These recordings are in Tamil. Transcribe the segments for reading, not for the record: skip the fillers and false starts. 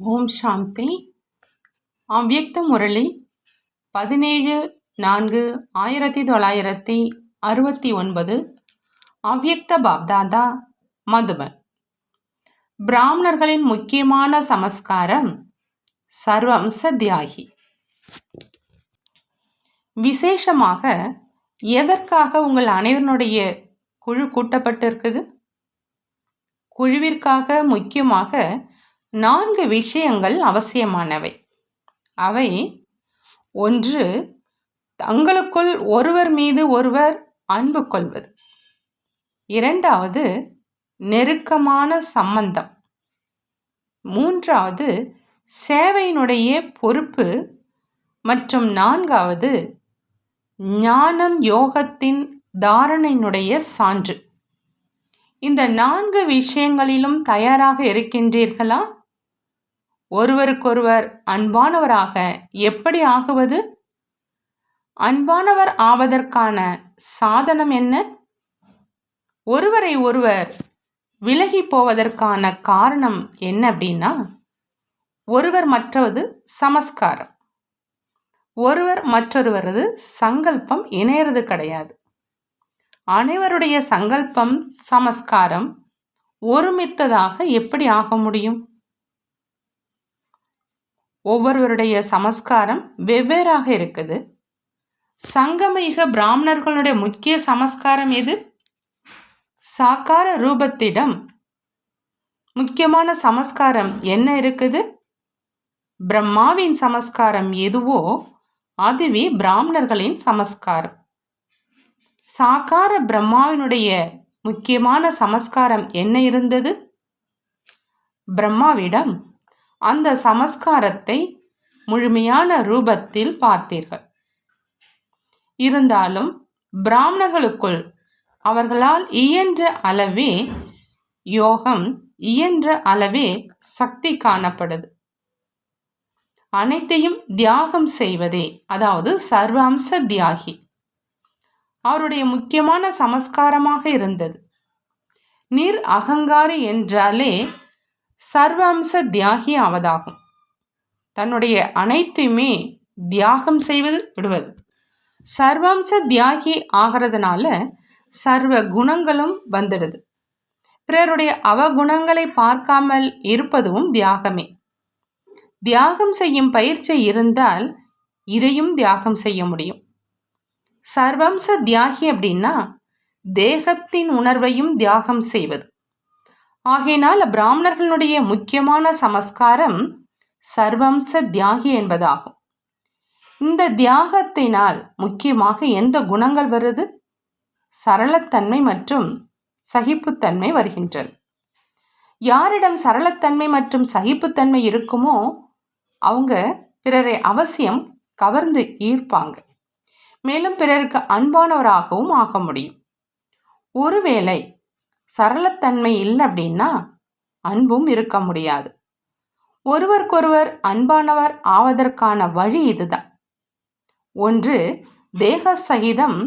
ஓம் சாந்தி. அவ்யக்த முரளி 17/4/1969. அவ்யக்த பாப்தாதா, மதுபன். பிராமணர்களின் முக்கியமான சமஸ்காரம் சர்வம்ச தியாகி. விசேஷமாக எதற்காக உங்கள் அனைவருடைய குழு கூட்டப்பட்டிருக்குது? குழுவிற்காக முக்கியமாக 4 விஷயங்கள் அவசியமானவை. அவை: 1. தங்களுக்குள் ஒருவர் மீது ஒருவர் அன்பு கொள்வது. 2. நெருக்கமான சம்பந்தம். 3. சேவையினுடைய பொறுப்பு. மற்றும் 4. ஞானம் யோகத்தின் தாரணையினுடைய சான்று. இந்த 4 விஷயங்களிலும் தயாராக இருக்கின்றீர்களா? ஒருவருக்கொருவர் அன்பானவராக எப்படி ஆகுவது? அன்பானவர் ஆவதற்கான சாதனம் என்ன? ஒருவரை ஒருவர் விலகி போவதற்கான காரணம் என்ன அப்படின்னா, ஒருவர் மற்றவது சமஸ்காரம். ஒருவர் மற்றொருவரது சங்கல்பம் இணையறது கிடையாது. அனைவருடைய சங்கல்பம் சமஸ்காரம் ஒருமித்ததாக எப்படி ஆக முடியும்? ஒவ்வொருவருடைய சமஸ்காரம் வெவ்வேறாக இருக்குது. சங்கமயுக பிராமணர்களுடைய முக்கிய சமஸ்காரம் எது? சாக்கார ரூபத்திடம் முக்கியமான சமஸ்காரம் என்ன இருக்குது? பிரம்மாவின் சமஸ்காரம் எதுவோ அதுவே பிராமணர்களின் சமஸ்காரம். சாக்கார பிரம்மாவினுடைய முக்கியமான சமஸ்காரம் என்ன இருந்தது? பிரம்மாவிடம் அந்த சமஸ்காரத்தை முழுமையான ரூபத்தில் பார்த்தீர்கள். இருந்தாலும் பிராமணர்களுக்குள் அவர்களால் இயன்ற அளவே யோகம், இயன்ற அளவே சக்தி காணப்படுது. அனைத்தையும் தியாகம் செய்வதே, அதாவது சர்வ அம்ச தியாகி அவருடைய முக்கியமான சமஸ்காரமாக இருந்தது. நீர் அகங்காரி என்றாலே சர்வம்ச தியாகி ஆவதாகும். தன்னுடைய அனைத்தையுமே தியாகம் செய்வது, விடுவது. சர்வம்ச தியாகி ஆகிறதுனால சர்வ குணங்களும் வந்துடுது. பிறருடைய அவகுணங்களை பார்க்காமல் இருப்பதும் தியாகமே. தியாகம் செய்யும் பயிற்சி இருந்தால் இதையும் தியாகம் செய்ய முடியும். சர்வம்ச தியாகி அப்படின்னா தேகத்தின் உணர்வையும் தியாகம் செய்வது. ஆகையினால் பிராமணர்களுடைய முக்கியமான சமஸ்காரம் சர்வம்ச தியாகி என்பதாகும். இந்த தியாகத்தினால் முக்கியமாக எந்த குணங்கள் வருது? சரளத்தன்மை மற்றும் சகிப்புத்தன்மை வருகின்றன. யாரிடம் சரளத்தன்மை மற்றும் சகிப்புத்தன்மை இருக்குமோ அவங்க பிறரை அவசியம் கவர்ந்து ஈர்ப்பாங்க. மேலும் பிறருக்கு அன்பானவராகவும் ஆக முடியும். ஒருவேளை சரளத்தன்மை இல்லை அப்படின்னா அன்பும் இருக்க முடியாது. ஒருவருக்கொருவர் அன்பானவர் ஆவதற்கான வழி இதுதான். 1. தேக சகிதம்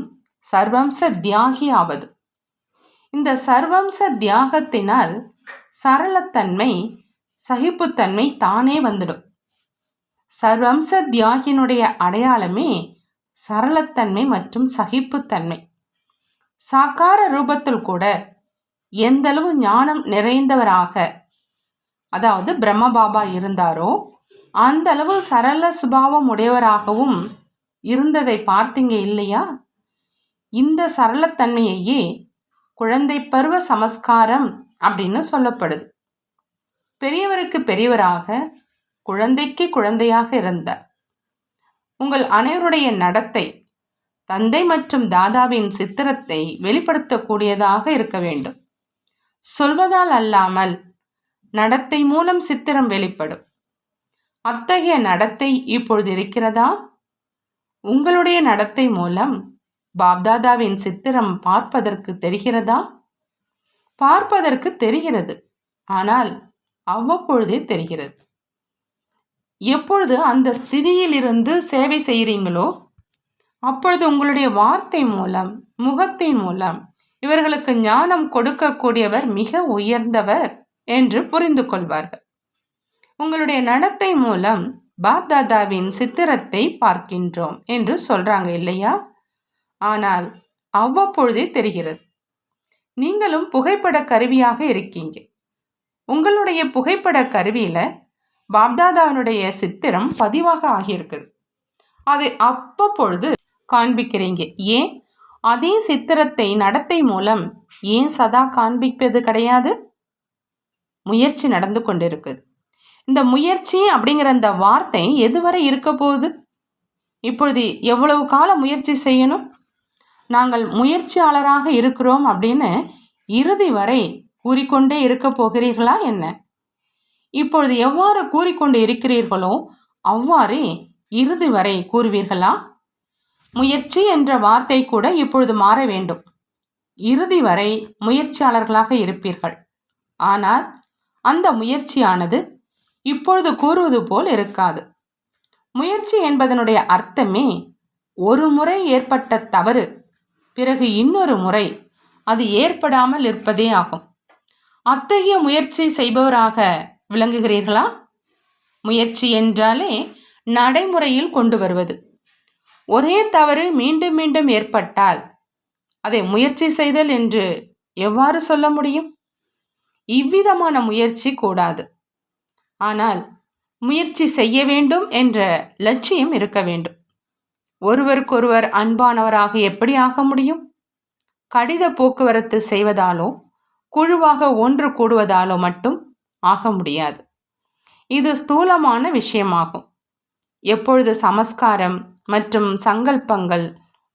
சர்வம்ச தியாகி ஆவது. இந்த சர்வம்ச தியாகத்தினால் சரளத்தன்மை, சகிப்புத்தன்மை தானே வந்துடும். சர்வம்ச தியாகியினுடைய அடையாளமே சரளத்தன்மை மற்றும் சகிப்புத்தன்மை. சாக்கார ரூபத்தில் கூட எந்தளவு ஞானம் நிறைந்தவராக, அதாவது பிரம்மபாபா இருந்தாரோ அந்த அளவு சரள சுபாவம் உடையவராகவும் இருந்ததை பார்த்தீங்க இல்லையா? இந்த சரளத்தன்மையையே குழந்தை பருவ சமஸ்காரம் அப்படின்னு சொல்லப்படுது. பெரியவருக்கு பெரியவராக, குழந்தைக்கு குழந்தையாக இருந்தார். உங்கள் அனைவருடைய நடத்தை தந்தை மற்றும் தாதாவின் சித்திரத்தை வெளிப்படுத்தக்கூடியதாக இருக்க வேண்டும். சொல்வதால் அல்லாமல் நடத்தை மூலம் சித்திரம் வெளிப்படும். அத்தகைய நடத்தை இப்பொழுது இருக்கிறதா? உங்களுடைய நடத்தை மூலம் பாப்தாதாவின் சித்திரம் பார்ப்பதற்கு தெரிகிறதா? பார்ப்பதற்கு தெரிகிறது, ஆனால் அவ்வப்பொழுதே தெரிகிறது. எப்பொழுது அந்த ஸ்திதியில் இருந்து சேவை செய்கிறீங்களோ அப்பொழுது உங்களுடைய வார்த்தை மூலம், முகத்தின் மூலம் இவர்களுக்கு ஞானம் கொடுக்கக்கூடியவர் மிக உயர்ந்தவர் என்று புரிந்து கொள்வார்கள். உங்களுடைய நடத்தை மூலம் பாப்தாதாவின் சித்திரத்தை பார்க்கின்றோம் என்று சொல்றாங்க இல்லையா? ஆனால் அவ்வப்பொழுதே தெரிகிறது. நீங்களும் புகைப்பட கருவியாக இருக்கீங்க. உங்களுடைய புகைப்பட கருவியில பாப்தாதாவினுடைய சித்திரம் பதிவாக ஆகியிருக்குது. அதை அவ்வப்பொழுது காண்பிக்கிறீங்க. ஏன் அதே சித்திரத்தை நடத்தை மூலம் ஏன் சதா காண்பிப்பது கிடையாது? முயற்சி நடந்து கொண்டிருக்குது. இந்த முயற்சி அப்படிங்கிற அந்த வார்த்தை எதுவரை இருக்க போகுது? இப்பொழுது எவ்வளவு கால முயற்சி செய்யணும்? நாங்கள் முயற்சியாளராக இருக்கிறோம் அப்படின்னு இறுதி வரை கூறிக்கொண்டே இருக்க போகிறீர்களா என்ன? இப்பொழுது எவ்வாறு கூறிக்கொண்டு இருக்கிறீர்களோ அவ்வாறே இறுதி வரை கூறுவீர்களா? முயற்சி என்ற வார்த்தை கூட இப்பொழுது மாற வேண்டும். இறுதி வரை முயற்சியாளர்களாக இருப்பீர்கள். ஆனால் அந்த முயற்சியானது இப்பொழுது கூறுவது போல் இருக்காது. முயற்சி என்பதனுடைய அர்த்தமே ஒரு முறை ஏற்பட்ட தவறு பிறகு இன்னொரு முறை அது ஏற்படாமல் இருப்பதே ஆகும். அத்தகைய முயற்சி செய்பவராக விளங்குகிறீர்களா? முயற்சி என்றாலே நடைமுறையில் கொண்டு வருவது. ஒரே தவறு மீண்டும் மீண்டும் ஏற்பட்டால் அதை முயற்சி செய்தல் என்று எவ்வாறு சொல்ல முடியும்? இவ்விதமான முயற்சி கூடாது. ஆனால் முயற்சி செய்ய வேண்டும் என்ற லட்சியம் இருக்க வேண்டும். ஒருவருக்கொருவர் அன்பானவராக எப்படி ஆக முடியும்? கடித போக்குவரத்து செய்வதாலோ குழுவாக ஒன்று கூடுவதாலோ மட்டும் ஆக முடியாது. இது ஸ்தூலமான விஷயமாகும். எப்பொழுது சமஸ்காரம் மற்றும் சங்கல்பங்கள்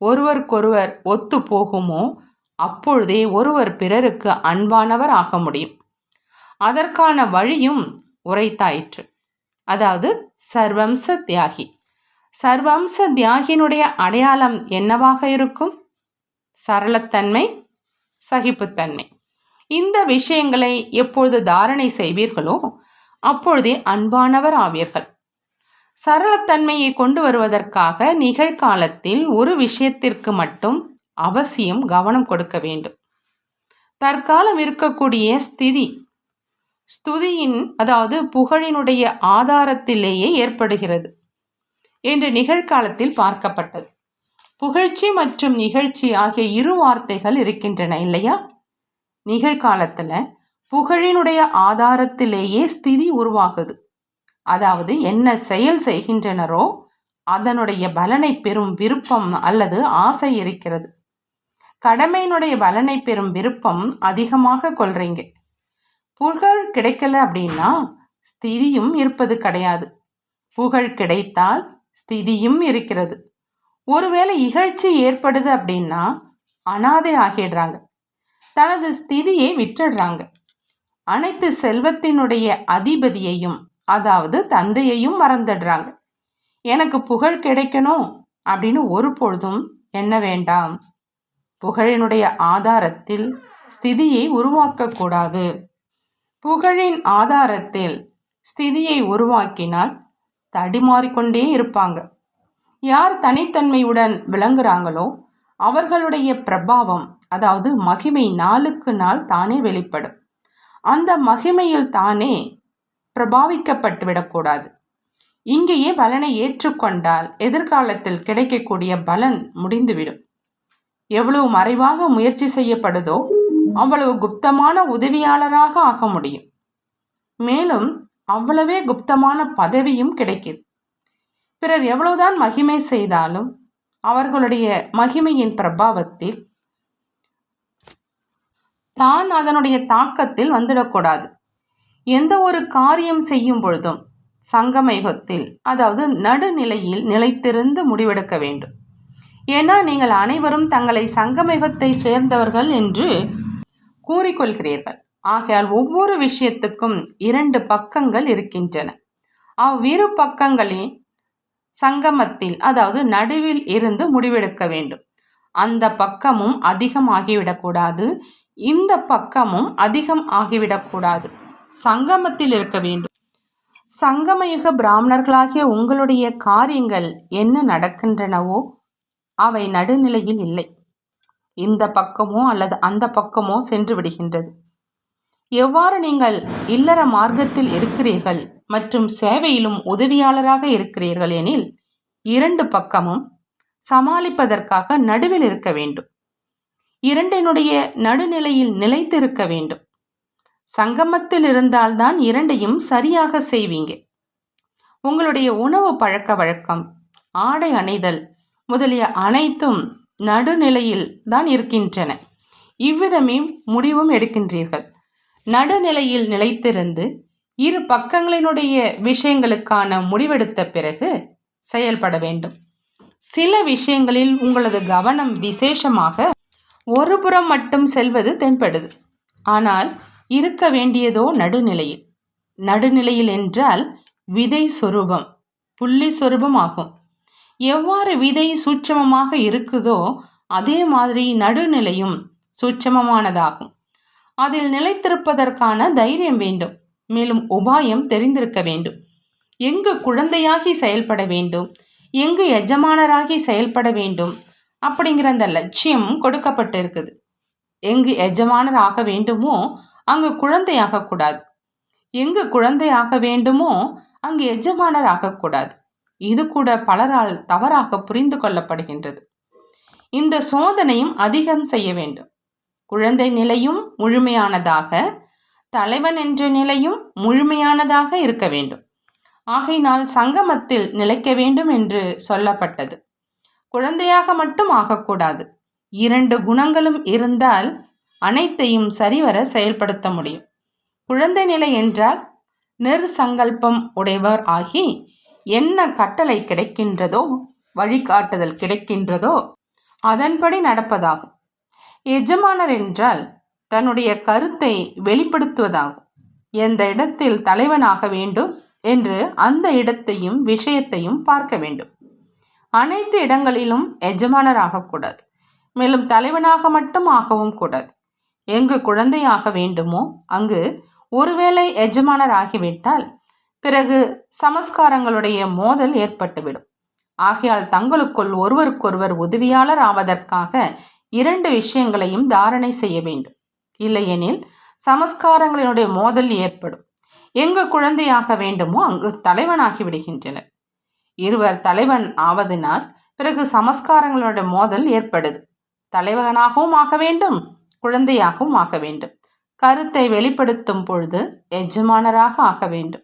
ஒருவருக்கொருவர் ஒத்து போகுமோ அப்பொழுதே ஒருவர் பிறருக்கு அன்பானவர் ஆக முடியும். அதற்கான வழியும் உரைத்தாயிற்று. அதாவது சர்வம்ச தியாகி. சர்வம்ச தியாகியினுடைய அடையாளம் என்னவாக இருக்கும்? சரளத்தன்மை, சகிப்புத்தன்மை. இந்த விஷயங்களை எப்பொழுது தாரணை செய்வீர்களோ அப்பொழுதே அன்பானவர் ஆவீர்கள். சரளத்தன்மையை கொண்டு வருவதற்காக நிகழ்காலத்தில் ஒரு விஷயத்திற்கு மட்டும் அவசியம் கவனம் கொடுக்க வேண்டும். தற்காலம் இருக்கக்கூடிய ஸ்துதியின் அதாவது புகழினுடைய ஆதாரத்திலேயே ஏற்படுகிறது என்று நிகழ்காலத்தில் பார்க்கப்பட்டது. புகழ்ச்சி மற்றும் நிகழ்ச்சி ஆகிய இரு வார்த்தைகள் இருக்கின்றன இல்லையா? நிகழ்காலத்துல புகழினுடைய ஆதாரத்திலேயே ஸ்திதி உருவாகுது. அதாவது என்ன செயல் செய்கின்றனரோ அதனுடைய பலனை பெறும் விருப்பம் அல்லது ஆசை இருக்கிறது. கடமையினுடைய பலனை பெறும் விருப்பம் அதிகமாக கொள்றீங்க. புகழ் கிடைக்கல அப்படின்னா ஸ்திதியும் இருப்பது கிடையாது. புகழ் கிடைத்தால் ஸ்திதியும் இருக்கிறது. ஒருவேளை இகழ்ச்சி ஏற்படுது அப்படின்னா அனாதை ஆகிடுறாங்க. தனது ஸ்திதியை விட்டுடுறாங்க. அனைத்து செல்வத்தினுடைய அதிபதியையும் அதாவது தந்தையையும் மறந்துடுறாங்க. எனக்கு புகழ் கிடைக்கணும் அப்படின்னு ஒரு பொழுதும் எண்ண வேண்டாம். புகழினுடைய ஆதாரத்தில் ஸ்திதியை உருவாக்கக்கூடாது. புகழின் ஆதாரத்தில் ஸ்திதியை உருவாக்கினால் தடிமாறிக்கொண்டே இருப்பாங்க. யார் தனித்தன்மையுடன் விளங்குறாங்களோ அவர்களுடைய பிரபாவம் அதாவது மகிமை நாளுக்கு நாள் தானே வெளிப்படும். அந்த மகிமையில் தானே பிரபாவிக்கப்பட்டு விடக்கூடாது. இங்கேயே பலனை ஏற்றுக்கொண்டால் எதிர்காலத்தில் கிடைக்கக்கூடிய பலன் முடிந்துவிடும். எவ்வளவு மறைவாக முயற்சி செய்யப்படுதோ அவ்வளவு குப்தமான உதவியாளராக ஆக முடியும். மேலும் அவ்வளவே குப்தமான பதவியும் கிடைக்குது. பிறர் எவ்வளவுதான் மகிமை செய்தாலும் அவர்களுடைய மகிமையின் பிரபாவத்தில் தான் அதனுடைய தாக்கத்தில் வந்துடக்கூடாது. எந்த ஒரு காரியம் செய்யும் பொழுதும் சங்கமயுகத்தில் அதாவது நடுநிலையில் நிலைத்திருந்து முடிவெடுக்க வேண்டும். ஏன்னா நீங்கள் அனைவரும் தங்களை சங்கமயுகத்தை சேர்ந்தவர்கள் என்று கூறிக்கொள்கிறீர்கள். ஆகையால் ஒவ்வொரு விஷயத்துக்கும் 2 பக்கங்கள் இருக்கின்றன. அவ்விரு பக்கங்களின் சங்கமத்தில் அதாவது நடுவில் இருந்து முடிவெடுக்க வேண்டும். அந்த பக்கமும் அதிகம் ஆகிவிடக்கூடாது, இந்த பக்கமும் அதிகம் ஆகிவிடக்கூடாது. சங்கமத்தில் இருக்க வேண்டும். சங்கமயுக பிராமணர்களாகிய உங்களுடைய காரியங்கள் என்ன நடக்கின்றனவோ அவை நடுநிலையில் இல்லை. இந்த பக்கமோ அல்லது அந்த பக்கமோ சென்று விடுகின்றது. எவ்வாறு நீங்கள் இல்லற மார்க்கத்தில் இருக்கிறீர்கள் மற்றும் சேவையிலும் உதவியாளராக இருக்கிறீர்கள் எனில் இரண்டு பக்கமும் சமாளிப்பதற்காக நடுவில் இருக்க வேண்டும். இரண்டினுடைய நடுநிலையில் நிலைத்திருக்க வேண்டும். சங்கமத்தில் இருந்தால்தான் இரண்டையும் சரியாக செய்வீங்க. உங்களுடைய உணவு பழக்க வழக்கம், ஆடை அணிதல் முதலிய அனைத்தும் நடுநிலையில் தான் இருக்கின்றன. இவ்விதமே முடிவும் எடுக்கின்றீர்கள். நடுநிலையில் நிலைத்திருந்து இரு பக்கங்களினுடைய விஷயங்களுக்கான முடிவெடுத்த பிறகு செயல்பட வேண்டும். சில விஷயங்களில் உங்களது கவனம் விசேஷமாக ஒரு புறம் மட்டும் செல்வது தென்படுது. ஆனால் இருக்க வேண்டியதோ நடுநிலையில். நடுநிலையில் என்றால் விதை சொரூபம், புள்ளி சொரூபம் ஆகும். எவ்வாறு விதை சூட்சமமாக இருக்குதோ அதே மாதிரி நடுநிலையும் சூட்சமமானதாகும். அதில் நிலைத்திருப்பதற்கான தைரியம் வேண்டும். மேலும் உபாயம் தெரிந்திருக்க வேண்டும். எங்கு குழந்தையாகி செயல்பட வேண்டும், எங்கு எஜமானராகி செயல்பட வேண்டும் அப்படிங்கிற அந்த லட்சியம் கொடுக்கப்பட்டு இருக்குது. எங்கு எஜமானர் ஆக வேண்டுமோ அங்கு குழந்தையாக கூடாது. எங்கு குழந்தையாக வேண்டுமோ அங்கு எஜமானர் ஆகக்கூடாது. இது கூட பலரால் தவறாக புரிந்து கொள்ளப்படுகின்றது. இந்த சோதனையும் அதிகம் செய்ய வேண்டும். குழந்தை நிலையும் முழுமையானதாக, தலைவன் என்ற நிலையும் முழுமையானதாக இருக்க வேண்டும். ஆகையினால் சங்கமத்தில் நிலைக்க வேண்டும் என்று சொல்லப்பட்டது. குழந்தையாக மட்டும் ஆகக்கூடாது. இரண்டு குணங்களும் இருந்தால் அனைத்தையும் சரிவர செயல்படுத்த முடியும். குழந்தை நிலை என்றால் நிர்சங்கல்பம் உடையவர் ஆகி என்ன கட்டளை கிடைக்கின்றதோ, வழிகாட்டுதல் கிடைக்கின்றதோ அதன்படி நடப்பதாகும். எஜமானர் என்றால் தன்னுடைய கருத்தை வெளிப்படுத்துவதாகும். எந்த இடத்தில் தலைவனாக வேண்டும் என்று அந்த இடத்தையும் விஷயத்தையும் பார்க்க வேண்டும். அனைத்து இடங்களிலும் எஜமானர் ஆகக்கூடாது. மேலும் தலைவனாக மட்டும் ஆகவும் கூடாது. எங்கு குழந்தையாக வேண்டுமோ அங்கு ஒருவேளை எஜமானர் ஆகிவிட்டால் பிறகு சமஸ்காரங்களுடைய மோதல் ஏற்பட்டுவிடும். ஆகையால் தங்களுக்குள் ஒருவருக்கொருவர் உதவியாளர் ஆவதற்காக இரண்டு விஷயங்களையும் தாரணை செய்ய வேண்டும். இல்லையெனில் சமஸ்காரங்களினுடைய மோதல் ஏற்படும். எங்கு குழந்தையாக வேண்டுமோ அங்கு தலைவனாகி விடுகின்றனர். இருவர் தலைவன் ஆவதனால் பிறகு சமஸ்காரங்களுடைய மோதல் ஏற்படுது. தலைவனாகவும் ஆக வேண்டும், குழந்தையாகவும் ஆக வேண்டும். கருத்தை வெளிப்படுத்தும் பொழுது எஜமானராக ஆக வேண்டும்.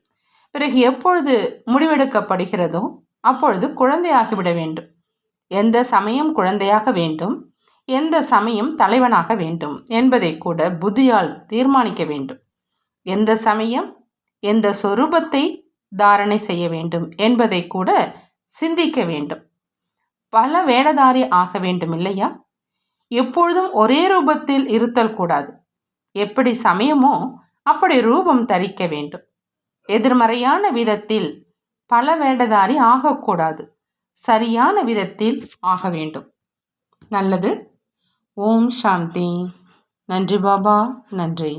பிறகு எப்பொழுது முடிவெடுக்கப்படுகிறதோ அப்பொழுது குழந்தையாகிவிட வேண்டும். எந்த சமயம் குழந்தையாக வேண்டும், எந்த சமயம் தலைவனாக வேண்டும் என்பதை கூட புத்தியால் தீர்மானிக்க வேண்டும். எந்த சமயம் எந்த சொரூபத்தை தாரணை செய்ய வேண்டும் என்பதை கூட சிந்திக்க வேண்டும். பல வேடதாரி ஆக வேண்டும் இல்லையா? எப்பொழுதும் ஒரே ரூபத்தில் இருத்தல் கூடாது. எப்படி சமயமோ அப்படி ரூபம் தரிக்க வேண்டும். எதிர்மறையான விதத்தில் பல வேடதாரி ஆகக்கூடாது. சரியான விதத்தில் ஆக வேண்டும். நல்லது. ஓம் சாந்தி. நன்றி பாபா, நன்றி.